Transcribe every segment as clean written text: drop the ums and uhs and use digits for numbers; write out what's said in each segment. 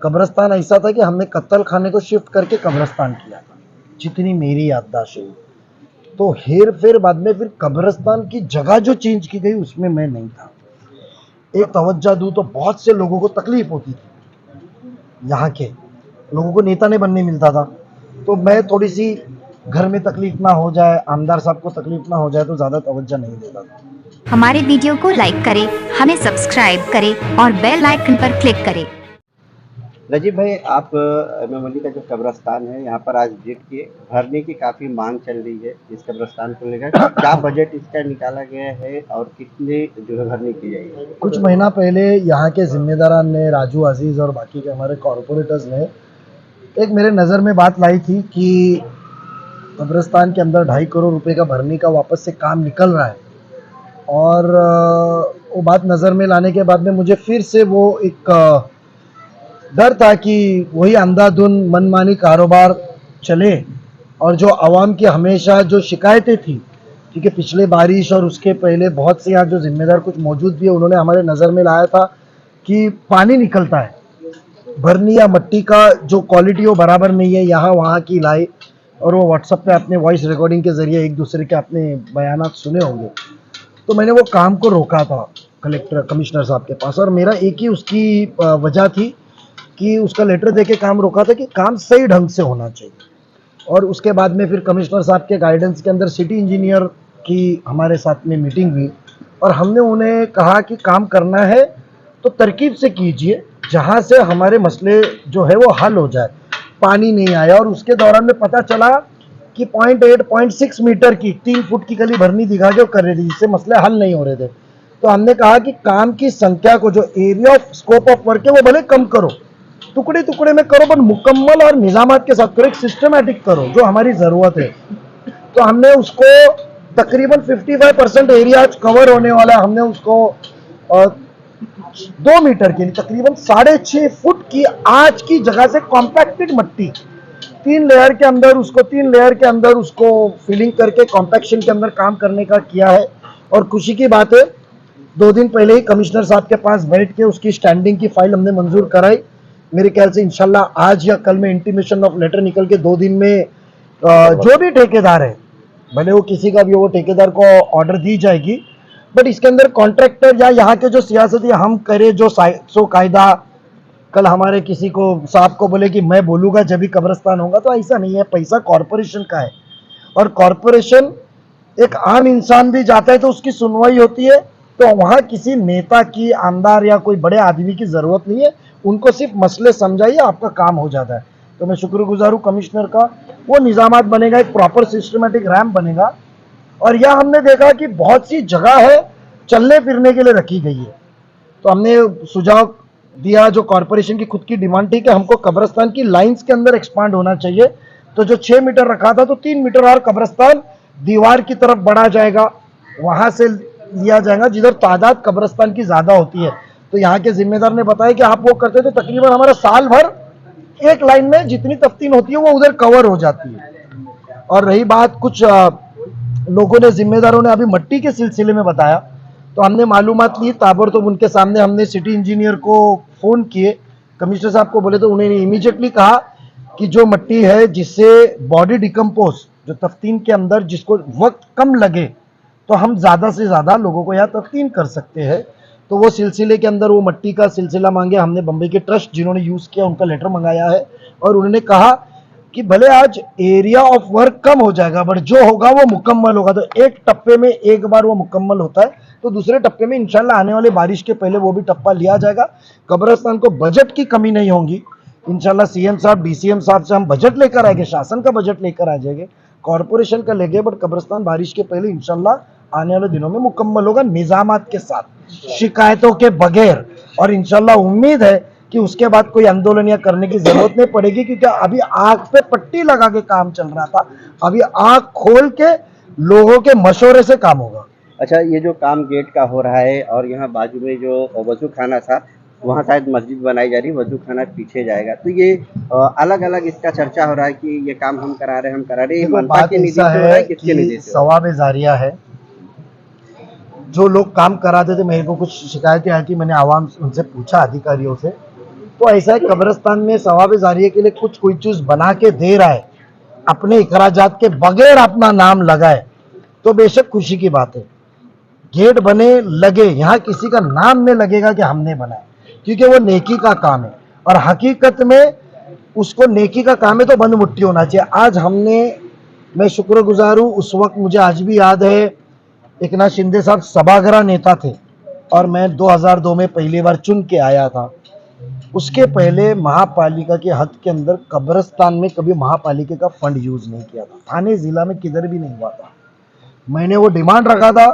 कब्रिस्तान ऐसा था कि हमने कत्ल खाने को शिफ्ट करके कब्रिस्तान किया था, जितनी मेरी याददाश्त है। तो हेर फेर बाद में फिर कब्रिस्तान की जगह जो चेंज की गई उसमें मैं नहीं था। एक तवज्जो दूं तो बहुत से लोगों को तकलीफ होती थी, यहाँ के लोगों को नेता नहीं बनने मिलता था, तो मैं थोड़ी सी घर में तकलीफ ना हो जाए, आमदार साहब को तकलीफ ना हो जाए, तो ज़्यादा तवज्जो नहीं देता था। हमारे वीडियो को लाइक करें, हमें सब्सक्राइब करें और बेल आइकन पर क्लिक करें। रजीब भाई, आप मेमोली का जो कब्रिस्तान है यहाँ पर आज विजिट किए, भरने की काफ़ी मांग चल रही है इस कब्रिस्तान को लेकर, क्या बजट इसका निकाला गया है और कितने जो है भरने की जाएगी? कुछ महीना पहले यहाँ के जिम्मेदारान ने, राजू अजीज और बाकी के हमारे कॉरपोरेटर्स ने एक मेरे नज़र में बात लाई थी कि कब्रिस्तान के अंदर 2.5 करोड़ रुपए का भरने का वापस से काम निकल रहा है, और वो बात नज़र में लाने के बाद में मुझे फिर से वो एक डर था कि वही अंधाधुन मनमानी कारोबार चले, और जो आवाम की हमेशा जो शिकायतें थी, क्योंकि पिछले बारिश और उसके पहले बहुत से यहाँ जो जिम्मेदार कुछ मौजूद भी है, उन्होंने हमारे नज़र में लाया था कि पानी निकलता है, भरनी या मट्टी का जो क्वालिटी वो बराबर नहीं है, यहाँ वहाँ की लाई, और वो व्हाट्सएप पे अपने वॉइस रिकॉर्डिंग के ज़रिए एक दूसरे के अपने बयानात सुने होंगे। तो मैंने वो काम को रोका था कमिश्नर साहब के पास, और मेरा एक ही उसकी वजह थी कि उसका लेटर देके काम रोका था कि काम सही ढंग से होना चाहिए। और उसके बाद में फिर कमिश्नर साहब के गाइडेंस के अंदर सिटी इंजीनियर की हमारे साथ में मीटिंग हुई, और हमने उन्हें कहा कि काम करना है तो तरकीब से कीजिए, जहाँ से हमारे मसले जो है वो हल हो जाए। पानी नहीं आया, और उसके दौरान में पता चला कि 0.6 मीटर की 3 फुट की गली भरनी दिखा के कर रही थी, जिससे मसले हल नहीं हो रहे थे। तो हमने कहा कि काम की संख्या को, जो area of scope of work है, वो भले कम करो, टुकड़े टुकड़े में करो, पर मुकम्मल और निजामात के साथ करो, एक सिस्टमैटिक करो, जो हमारी ज़रूरत है। तो हमने उसको तकरीबन 55% एरिया कवर होने वाला है, हमने उसको 2 मीटर के लिए तकरीबन 6.5 फुट की आज की जगह से कॉम्पैक्टेड मट्टी 3 लेयर के अंदर उसको फिलिंग करके कॉम्पैक्शन के अंदर काम करने का किया है। और खुशी की बात है, 2 दिन पहले ही कमिश्नर साहब के पास बैठ के उसकी स्टैंडिंग की फाइल हमने मंजूर कराई। मेरे ख्याल से इंशाल्लाह आज या कल में इंटीमेशन ऑफ लेटर निकल के 2 दिन में जो भी ठेकेदार है, भले वो किसी का भी वो ठेकेदार को ऑर्डर दी जाएगी, बट इसके अंदर कॉन्ट्रैक्टर या यहाँ के जो सियासती हम करे जो सो कायदा, कल हमारे किसी को साहब को बोले कि मैं बोलूँगा जब भी कब्रिस्तान होगा, तो ऐसा नहीं है। पैसा कॉरपोरेशन का है, और कॉरपोरेशन एक आम इंसान भी जाता है तो उसकी सुनवाई होती है। तो वहाँ किसी नेता की, आमदार या कोई बड़े आदमी की ज़रूरत नहीं है, उनको सिर्फ मसले समझाइए, आपका काम हो जाता है। तो मैं शुक्रगुजार हूँ कमिश्नर का, वो निज़ामात बनेगा, एक प्रॉपर सिस्टमेटिक रैम्प बनेगा। और यह हमने देखा कि बहुत सी जगह है चलने फिरने के लिए रखी गई है, तो हमने सुझाव दिया, जो कॉरपोरेशन की खुद की डिमांड थी कि हमको कब्रिस्तान की लाइंस के अंदर एक्सपांड होना चाहिए, तो जो 6 मीटर रखा था तो 3 मीटर और कब्रिस्तान दीवार की तरफ बढ़ा जाएगा, वहां से लिया जाएगा जिधर तादाद कब्रिस्तान की ज्यादा होती है। तो यहाँ के जिम्मेदार ने बताया कि आप वो करते थे, तकरीबन हमारा साल भर एक लाइन में जितनी तफ्तीन होती है वो उधर कवर हो जाती है। और रही बात, कुछ लोगों ने, जिम्मेदारों ने अभी मट्टी के सिलसिले में बताया, तो हमने मालूमात ली ताबड़तोड़ उनके सामने। हमने सिटी इंजीनियर को फ़ोन किए, कमिश्नर साहब को बोले, तो उन्होंने इमीडिएटली कहा कि जो मट्टी है जिससे बॉडी डिकम्पोज, जो तफ्तीन के अंदर जिसको वक्त कम लगे, तो हम ज़्यादा से ज़्यादा लोगों को यहाँ तफ्तीन कर सकते हैं। तो वो सिलसिले के अंदर वो मट्टी का सिलसिला मांगे, हमने बम्बई के ट्रस्ट जिन्होंने यूज़ किया उनका लेटर मंगाया है, और उन्होंने कहा कि भले आज एरिया ऑफ वर्क कम हो जाएगा, बट जो होगा वो मुकम्मल होगा। तो एक टप्पे में एक बार वो मुकम्मल होता है, तो दूसरे टप्पे में इंशाल्लाह आने वाले बारिश के पहले वो भी टप्पा लिया जाएगा। कब्रिस्तान को बजट की कमी नहीं होगी, इंशाल्लाह सीएम साहब, डीसीएम साहब से हम बजट लेकर आएंगे, शासन का बजट लेकर आ जाएंगे, कॉरपोरेशन का लेंगे, बट कब्रिस्तान बारिश के पहले इंशाल्लाह आने वाले दिनों में मुकम्मल होगा, निजामात के साथ, शिकायतों के बगैर। और इंशाल्लाह उम्मीद है कि उसके बाद कोई आंदोलन या करने की जरूरत नहीं पड़ेगी, क्योंकि अभी आग पे पट्टी लगा के काम चल रहा था, अभी आग खोल के लोगों के मशवरे से काम होगा। अच्छा, ये जो काम गेट का हो रहा है और यहाँ बाजू में जो वजू खाना था, वहाँ शायद मस्जिद बनाई जा रही है, वजू खाना पीछे जाएगा, तो ये अलग अलग इसका चर्चा हो रहा है कि ये काम हम करा रहे हैं, ये मनपा के निधि से हो रहा है, किसके निधि से? सवाब जारिया है, जो लोग काम कराते थे, मेरे को कुछ शिकायतें आई थी, मैंने आवाम उनसे पूछा, अधिकारियों से, तो ऐसा है कब्रिस्तान में सवाब जारिया के लिए कुछ कोई चीज बना के दे रहा है अपने इखराजात के बगैर अपना नाम लगाए तो बेशक खुशी की बात है। गेट बने लगे, यहाँ किसी का नाम नहीं लगेगा कि हमने बनाया, क्योंकि वो नेकी का काम है और हकीकत में उसको नेकी का काम है तो बंद मुट्ठी होना चाहिए। आज हमने, मैं शुक्रगुजार हूँ, उस वक्त मुझे आज भी याद है एकनाथ शिंदे साहब सभागृह नेता थे और मैं 2002 में पहली बार चुन के आया था। उसके पहले महापालिका के हद के अंदर कब्रिस्तान में कभी महापालिका का फंड यूज नहीं किया था, थाने जिला में किधर भी नहीं हुआ था। मैंने वो डिमांड रखा था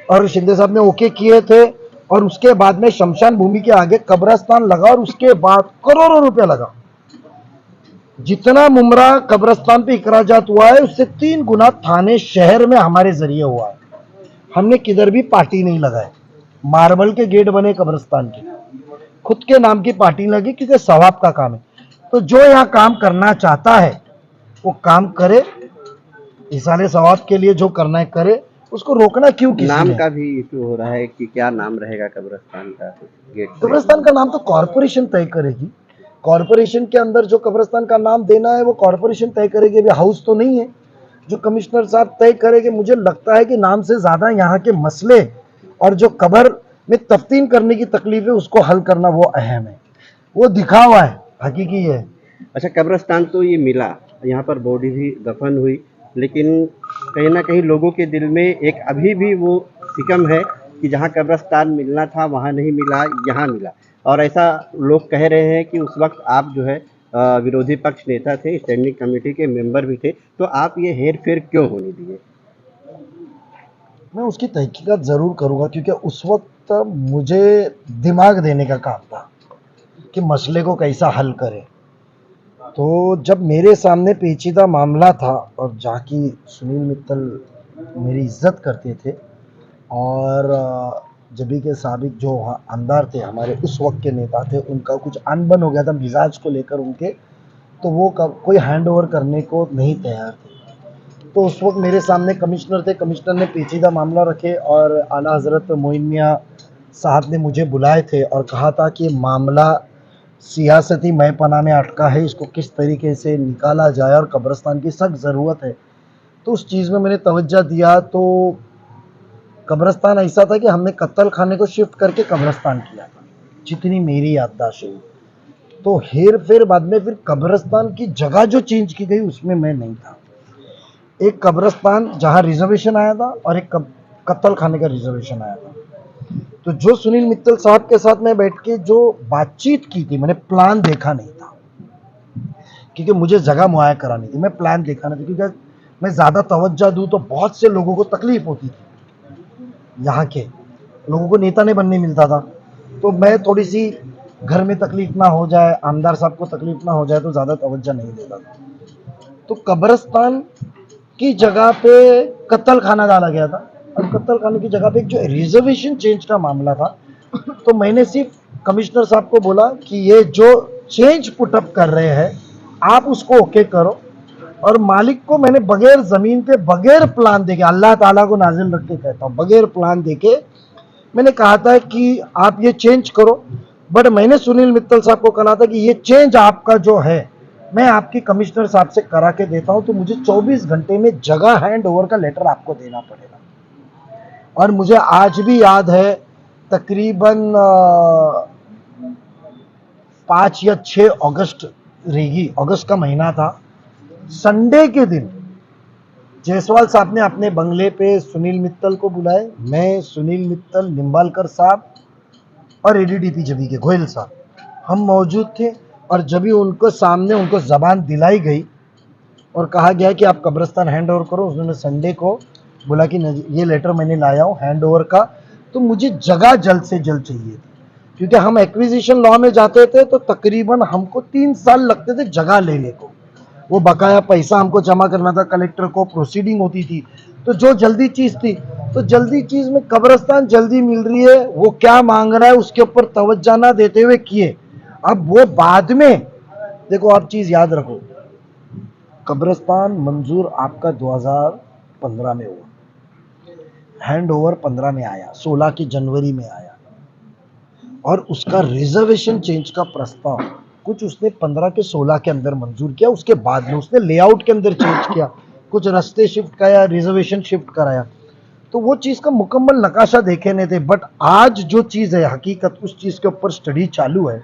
और शिंदे साहब ने ओके किए थे और उसके बाद में शमशान भूमि के आगे कब्रिस्तान लगा और उसके बाद करोड़ों रुपया लगा। जितना मुमरा कब्रिस्तान पे इखराजात हुआ है उससे 3 गुना थाने शहर में हमारे जरिए हुआ है। हमने किधर भी पार्टी नहीं लगाए, मार्बल के गेट बने कब्रिस्तान के, खुद के नाम की पार्टी लगी क्योंकि सवाब का काम है। तो जो यहाँ काम करना चाहता है वो काम करे, इसाले सवाब के लिए जो करना है करे, उसको रोकना क्यों किसी नाम ने? का भी इशू हो रहा है कि क्या नाम रहेगा कब्रिस्तान का गेट पे। कब्रिस्तान का नाम तो कॉरपोरेशन तय करेगी। कॉरपोरेशन के अंदर जो कब्रिस्तान का नाम देना है वो कॉरपोरेशन तय करेगी, अभी हाउस तो नहीं है जो कमिश्नर साहब तय करेंगे। मुझे लगता है कि नाम से ज्यादा यहाँ के मसले और जो कब्र में तफ्तीन करने की तकलीफ है उसको हल करना वो अहम है, वो दिखावा है, हकीकी है। अच्छा, कब्रिस्तान तो ये मिला, यहाँ पर बॉडी भी दफन हुई, लेकिन कहीं ना कहीं लोगों के दिल में एक अभी भी वो सिकम है कि जहाँ कब्रिस्तान मिलना था वहाँ नहीं मिला, यहाँ मिला। और ऐसा लोग कह रहे हैं कि उस वक्त आप जो है विरोधी पक्ष नेता थे, स्टैंडिंग कमेटी के मेंबर भी थे, तो आप ये हेर फेर क्यों होने दिए? मैं उसकी तहकीकात जरूर करूंगा क्योंकि उस वक्त मुझे दिमाग देने का काम था कि मसले को कैसा हल करें। तो जब मेरे सामने पेचीदा मामला था और जहाँ की सुनील मित्तल मेरी इज्जत करते थे और जबी के साबिक जो आमदार थे हमारे उस वक्त के नेता थे, उनका कुछ अनबन हो गया था मिजाज को लेकर उनके, तो वो कोई हैंड ओवर करने को नहीं तैयार थे। तो उस वक्त मेरे सामने कमिश्नर थे, कमिश्नर ने पेचीदा मामला रखे और आला हज़रत मोइन मियां साहब ने मुझे बुलाए थे और कहा था कि मामला सियासती मैपना में अटका है, इसको किस तरीके से निकाला जाए और कब्रिस्तान की सख्त ज़रूरत है। तो उस चीज़ में मैंने तवज्जो दिया। तो कब्रिस्तान ऐसा था कि हमने कत्ल खाने को शिफ्ट करके कब्रिस्तान किया था, जितनी मेरी याददाश्त है। तो हेर फेर बाद में फिर कब्रिस्तान की जगह जो चेंज की गई उसमें मैं नहीं था। एक कब्रिस्तान जहाँ रिजर्वेशन आया था और एक कत्ल खाने का रिजर्वेशन आया था। तो जो सुनील मित्तल साहब के साथ मैं बैठ के जो बातचीत की थी, मैंने प्लान देखा नहीं था क्योंकि मुझे जगह मुहैया करानी थी। मैं प्लान देखा नहीं था क्योंकि मैं ज़्यादा तवज्जो दूँ तो बहुत से लोगों को तकलीफ होती थी, यहाँ के लोगों को नेता नहीं बनने मिलता था। तो मैं थोड़ी सी घर में तकलीफ ना हो जाए, आमदार साहब को तकलीफ ना हो जाए, तो ज़्यादा तवज्जो नहीं देता था। तो कब्रिस्तान की जगह पे कत्ल खाना डाला गया था और कत्ल खाने की जगह पे एक जो रिजर्वेशन चेंज का मामला था, तो मैंने सिर्फ कमिश्नर साहब को बोला कि ये जो चेंज पुटअप कर रहे हैं आप उसको ओके करो। और मालिक को मैंने बगैर ज़मीन पे बगैर प्लान देके, अल्लाह ताला को नाजिल रख के कहता हूँ, बगैर प्लान देके मैंने कहा था कि आप ये चेंज करो। बट मैंने सुनील मित्तल साहब को कहा था कि ये चेंज आपका जो है मैं आपकी कमिश्नर साहब से करा के देता हूं, तो मुझे 24 घंटे में जगह हैंड ओवर का लेटर आपको देना पड़ेगा। और मुझे आज भी याद है तकरीबन 5 या 6 अगस्त रहेगी, अगस्त का महीना था, संडे के दिन जायसवाल साहब ने अपने बंगले पे सुनील मित्तल को बुलाए। मैं, सुनील मित्तल, निम्बालकर साहब और एडीडीपी जबी के गोयल साहब, हम मौजूद थे। और जब भी उनको सामने उनको ज़बान दिलाई गई और कहा गया कि आप कब्रिस्तान हैंड ओवर करो, उन्होंने संडे को बोला कि ये लेटर मैंने लाया हूँ हैंड ओवर का। तो मुझे जगह जल्द से जल्द चाहिए थी क्योंकि हम एक्विजिशन लॉ में जाते थे तो तकरीबन हमको 3 साल लगते थे जगह लेने को। वो बकाया पैसा हमको जमा करना था, कलेक्टर को प्रोसीडिंग होती थी। तो जो जल्दी चीज़ थी, तो जल्दी चीज़ में कब्रिस्तान जल्दी मिल रही है, वो क्या मांग रहा है उसके ऊपर तवज्जो ना देते हुए किए। अब वो बाद में देखो, आप चीज़ याद रखो, कब्रिस्तान मंजूर आपका 2015 में हुआ, हैंड ओवर 15 में आया, 16 की जनवरी में आया और उसका रिजर्वेशन चेंज का प्रस्ताव कुछ उसने 15 के 16 के अंदर मंजूर किया, उसके बाद में उसने लेआउट के अंदर चेंज किया, कुछ रास्ते शिफ्ट कराया, रिजर्वेशन शिफ्ट कराया, तो वो चीज़ का मुकम्मल नकाशा देखे नहीं थे। बट आज जो चीज़ है हकीकत, उस चीज़ के ऊपर स्टडी चालू है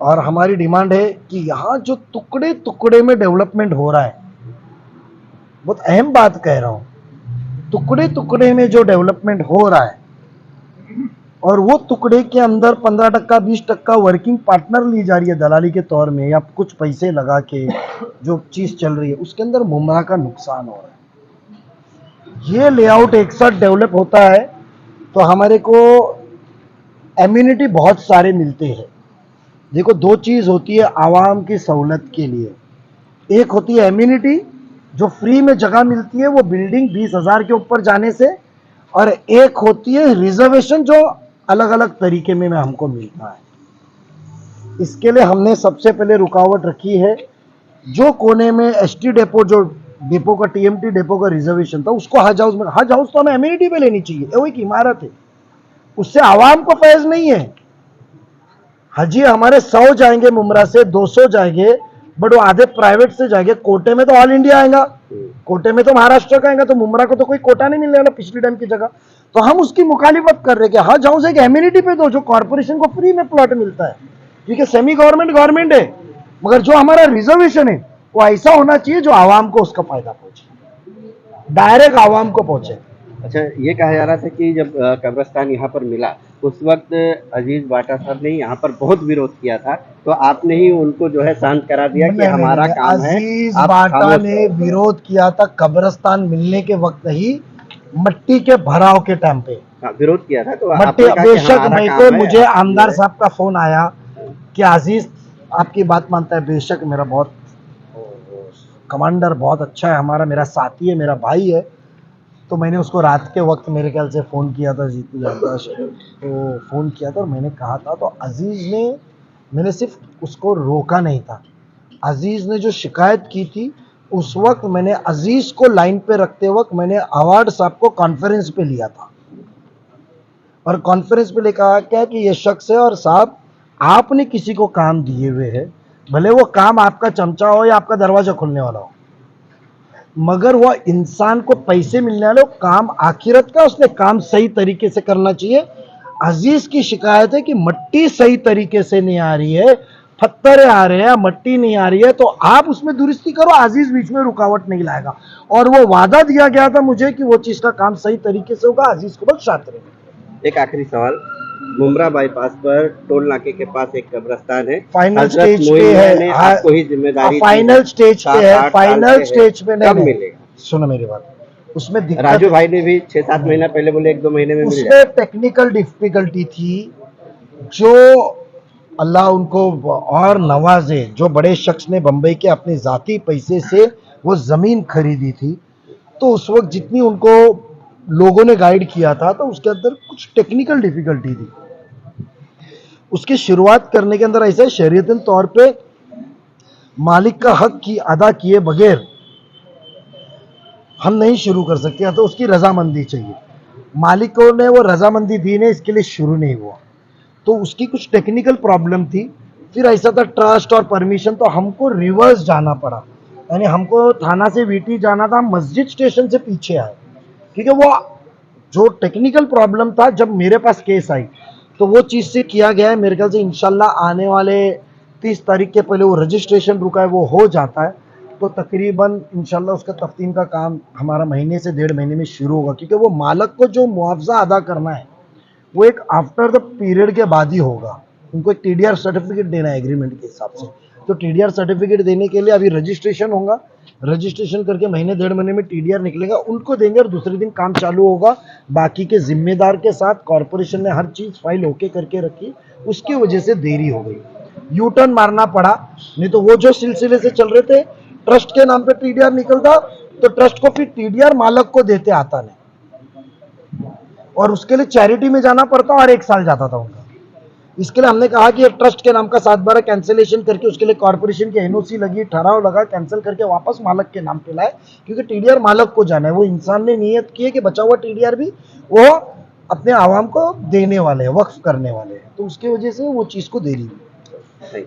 और हमारी डिमांड है कि यहाँ जो टुकड़े टुकड़े में डेवलपमेंट हो रहा है, बहुत अहम बात कह रहा हूँ, टुकड़े टुकड़े में जो डेवलपमेंट हो रहा है और वो टुकड़े के अंदर 15% 20% वर्किंग पार्टनर ली जा रही है दलाली के तौर में या कुछ पैसे लगा के जो चीज़ चल रही है, उसके अंदर मुमरा का नुकसान हो रहा है। ये लेआउट एक साथ डेवलप होता है तो हमारे को एम्यूनिटी बहुत सारे मिलते हैं। देखो, दो चीज़ होती है आवाम की सहूलत के लिए, एक होती है एम्यूनिटी जो फ्री में जगह मिलती है वो बिल्डिंग 20,000 के ऊपर जाने से, और एक होती है रिजर्वेशन जो अलग अलग तरीके में हमको मिलता है। इसके लिए हमने सबसे पहले रुकावट रखी है, जो कोने में एसटी डेपो, जो डेपो का टीएमटी डेपो का रिजर्वेशन था, उसको हज हाउस में, हज हाउस तो हमें एम्यूनिटी पे लेनी चाहिए, वो एक इमारत है, उससे आवाम को फैज नहीं है। हाजी हमारे 100 जाएंगे मुमरा से, 200 जाएंगे, बट वो आधे प्राइवेट से जाएंगे, कोटे में तो ऑल इंडिया आएगा, कोटे में तो महाराष्ट्र का आएगा, तो मुमरा को तो कोई कोटा नहीं मिलने वाला पिछली टाइम की जगह। तो हम उसकी मुखालिफत कर रहे हैं कि हज हाउस एक एम्यूनिटी पे दो, जो कॉर्पोरेशन को फ्री में प्लॉट मिलता है, क्योंकि सेमी गवर्नमेंट है, मगर जो हमारा रिजर्वेशन है वो ऐसा होना चाहिए जो आवाम को उसका फायदा पहुंचे, डायरेक्ट आवाम को पहुंचे। अच्छा, ये कहा जा रहा था कि जब कब्रिस्तान यहाँ पर मिला उस वक्त अजीज बाटा साहब ने यहाँ पर बहुत विरोध किया था, तो आपने ही उनको जो है शांत करा दिया कि हमारा काम है। अजीज बाटा ने विरोध किया था कब्रिस्तान मिलने के वक्त ही, मट्टी के भराव के टाइम पे विरोध किया था, तो मट्टी, आपने कहा कि बेशक हमारा मेरे काम को है, मुझे आप आमदार जो है- साहब का फोन आया कि अजीज आपकी बात मानता है, बेशक मेरा बहुत कमांडर बहुत अच्छा है, हमारा मेरा साथी है, मेरा भाई है। तो मैंने उसको रात के वक्त मेरे ख्याल से फ़ोन किया था, जीतू जानता है, तो फ़ोन किया था और मैंने कहा था, तो अजीज़ ने, मैंने सिर्फ उसको रोका नहीं था, अजीज़ ने जो शिकायत की थी उस वक्त मैंने अजीज़ को लाइन पे रखते वक्त मैंने अवार्ड साहब को कॉन्फ्रेंस पे लिया था, और कॉन्फ्रेंस पे लिखा क्या कि ये शख्स है और साहब आपने किसी को काम दिए हुए है, भले वो काम आपका चमचा हो या आपका दरवाजा खुलने वाला हो, मगर वो इंसान को पैसे मिलने वाले काम आखिरत का, उसने काम सही तरीके से करना चाहिए। अजीज की शिकायत है कि मट्टी सही तरीके से नहीं आ रही है, पत्थर आ रहे हैं, मट्टी नहीं आ रही है, तो आप उसमें दुरुस्ती करो, अजीज बीच में रुकावट नहीं लाएगा। और वो वादा दिया गया था मुझे कि वो चीज का काम सही तरीके से होगा, अजीज को बस शांत रहे। एक आखिरी सवाल, मुमरा बाईपास पर टोल नाके के पास एक कब्रिस्तान है, फाइनल हजरत स्टेज पे मोइनिया ने है, आपको ही जिम्मेदारी फाइनल स्टेज पे है, 7-8 फाइनल साल से स्टेज पे कब नहीं, मिलेगा? सुनो मेरी बात, उसमें दिक्कत, राजू भाई ने भी 6-7 महीना पहले बोले 1-2 महीने में मिल जाएगा। उसमें टेक्निकल डिफिकल्टी थी, जो अल्लाह उनको और नवाजे, जो बड़े शख्स ने बंबई के अपने जाती पैसे से वो ज़मीन खरीदी थी, तो उस वक्त जितनी उनको लोगों ने गाइड किया था तो उसके अंदर कुछ टेक्निकल डिफिकल्टी थी। उसकी शुरुआत करने के अंदर ऐसे शरीयतन तौर पे मालिक का हक की अदा किए बगैर हम नहीं शुरू कर सकते, तो उसकी रजामंदी चाहिए, मालिकों ने वो रजामंदी दी नहीं, इसके लिए शुरू नहीं हुआ, तो उसकी कुछ टेक्निकल प्रॉब्लम थी। फिर ऐसा था ट्रस्ट और परमिशन, तो हमको रिवर्स जाना पड़ा, यानी हमको थाना से वीटी जाना था, मस्जिद स्टेशन से पीछे आए, क्योंकि वो जो टेक्निकल प्रॉब्लम था जब मेरे पास केस आई तो वो चीज़ से किया गया है। मेरे ख्याल से इंशाल्लाह आने वाले 30 तारीख के पहले वो रजिस्ट्रेशन रुका है, वो हो जाता है, तो तकरीबन इंशाल्लाह उसका तफ्तीम का काम हमारा महीने से 1.5 महीने में शुरू होगा, क्योंकि वो मालक को जो मुआवजा अदा करना है वो एक आफ्टर द पीरियड के बाद ही होगा, उनको एक टीडीआर सर्टिफिकेट देना है एग्रीमेंट के हिसाब से, तो टीडीआर सर्टिफिकेट देने के लिए अभी रजिस्ट्रेशन होगा, रजिस्ट्रेशन करके महीने 1.5 महीने में टीडीआर निकलेगा, उनको देंगे और दूसरे दिन काम चालू होगा। बाकी के जिम्मेदार के साथ कॉरपोरेशन ने हर चीज़ फाइल ओके करके रखी, उसकी वजह से देरी हो गई, यू टर्न मारना पड़ा, नहीं तो वो जो सिलसिले से चल रहे थे, ट्रस्ट के नाम पे टीडीआर निकलता तो ट्रस्ट को फिर टीडीआर मालक को देते आता नहीं, और उसके लिए चैरिटी में जाना पड़ता और 1 साल जाता था उनका। इसके लिए हमने कहा कि ये ट्रस्ट के नाम का 7/12 कैंसिलेशन करके उसके लिए कॉर्पोरेशन की एनओसी लगी, ठहराव लगा, कैंसिल करके वापस मालक के नाम पे लाए, क्योंकि टीडीआर मालक को जाना है, वो इंसान ने नियत की है कि बचा हुआ टीडीआर भी वो अपने आवाम को देने वाले हैं, वक्फ करने वाले हैं, तो उसकी वजह से वो चीज़ को दे रही है। सही